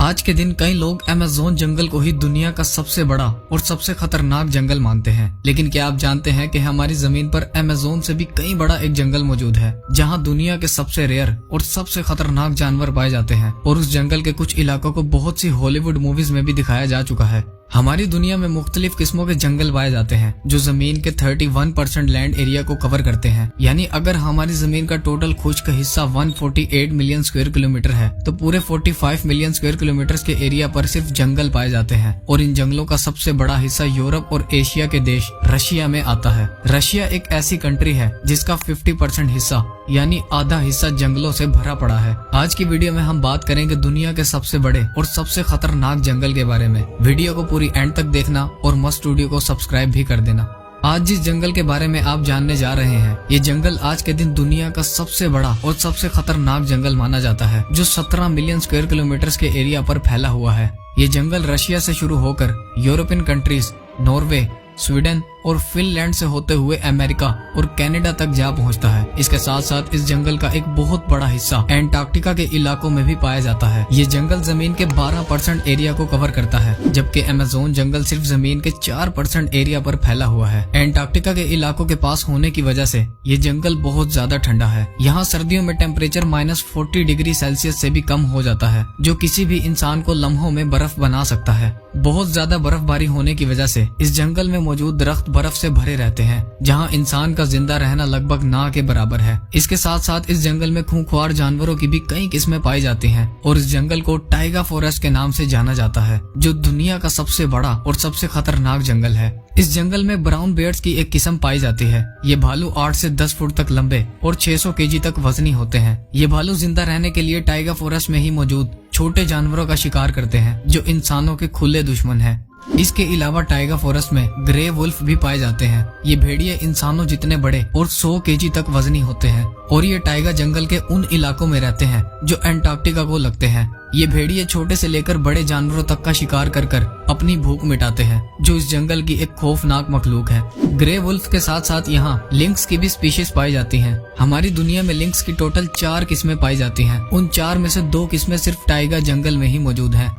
आज के दिन कई लोग अमेज़न जंगल को ही दुनिया का सबसे बड़ा और सबसे खतरनाक जंगल मानते हैं, लेकिन क्या आप जानते हैं कि हमारी जमीन पर अमेज़न से भी कई बड़ा एक जंगल मौजूद है जहां दुनिया के सबसे रेयर और सबसे खतरनाक जानवर पाए जाते हैं। और उस जंगल के कुछ इलाकों को बहुत सी हॉलीवुड मूवीज में भी दिखाया जा चुका है। हमारी दुनिया में मुख्तलिफ किस्मों के जंगल पाए जाते हैं जो जमीन के 31% लैंड एरिया को कवर करते हैं। यानी अगर हमारी जमीन का टोटल खुश्क हिस्सा 148 मिलियन स्क्वायर किलोमीटर है तो पूरे 45 मिलियन स्क्वायर किलोमीटर के एरिया पर सिर्फ जंगल पाए जाते हैं। और इन जंगलों का सबसे बड़ा हिस्सा यूरोप और एशिया के देश रशिया में आता है। रशिया एक ऐसी कंट्री है जिसका 50% हिस्सा यानी आधा हिस्सा जंगलों से भरा पड़ा है। आज की वीडियो में हम बात करेंगे दुनिया के सबसे बड़े और सबसे खतरनाक जंगल के बारे में। वीडियो को पूरी एंड तक देखना और मस्ट स्टूडियो को सब्सक्राइब भी कर देना। आज जिस जंगल के बारे में आप जानने जा रहे हैं, ये जंगल आज के दिन दुनिया का सबसे बड़ा और सबसे खतरनाक जंगल माना जाता है, जो 17 मिलियन स्क्वायर किलोमीटर के एरिया पर फैला हुआ है। ये जंगल रशिया से शुरू होकर यूरोपियन कंट्रीज, नॉर्वे, स्वीडन और फिनलैंड से होते हुए अमेरिका और कनाडा तक जा पहुंचता है। इसके साथ साथ इस जंगल का एक बहुत बड़ा हिस्सा एंटार्क्टिका के इलाकों में भी पाया जाता है। ये जंगल जमीन के 12% एरिया को कवर करता है, जबकि अमेज़न जंगल सिर्फ जमीन के 4% एरिया पर फैला हुआ है। एंटार्क्टिका के इलाकों के पास होने की वजह से ये जंगल बहुत ज्यादा ठंडा है। यहाँ सर्दियों में टेम्परेचर -40 डिग्री सेल्सियस से भी कम हो जाता है, जो किसी भी इंसान को लम्हों में बर्फ बना सकता है। बहुत ज्यादा बर्फबारी होने की वजह से इस जंगल में मौजूद दरख्त बर्फ से भरे रहते हैं, जहां इंसान का जिंदा रहना लगभग ना के बराबर है। इसके साथ साथ इस जंगल में खूंखार जानवरों की भी कई किस्में पाई जाती हैं और इस जंगल को टाइगर फॉरेस्ट के नाम से जाना जाता है, जो दुनिया का सबसे बड़ा और सबसे खतरनाक जंगल है। इस जंगल में ब्राउन बेयर्स की एक किस्म पाई जाती है। ये भालू 8 से 10 फुट तक लंबे और 600 केजी तक वजनी होते हैं। ये भालू जिंदा रहने के लिए टाइगर फॉरेस्ट में ही मौजूद छोटे जानवरों का शिकार करते हैं, जो इंसानों के खुले दुश्मन हैं। इसके अलावा टाइगर फॉरेस्ट में ग्रे वुल्फ भी पाए जाते हैं। ये भेड़िए इंसानों जितने बड़े और 100 केजी तक वजनी होते हैं और ये टाइगर जंगल के उन इलाकों में रहते हैं जो एंटार्क्टिका को लगते हैं। ये भेड़िए छोटे से लेकर बड़े जानवरों तक का शिकार कर अपनी भूख मिटाते हैं, जो इस जंगल की एक खौफनाक मखलूक है। ग्रे वुल्फ के साथ साथ यहाँ लिंक्स की भी स्पीशीज पाई जाती हैं। हमारी दुनिया में लिंक्स की टोटल 4 किस्में पाई जाती हैं। उन 4 में से 2 किस्में सिर्फ टाइगर जंगल में ही मौजूद हैं।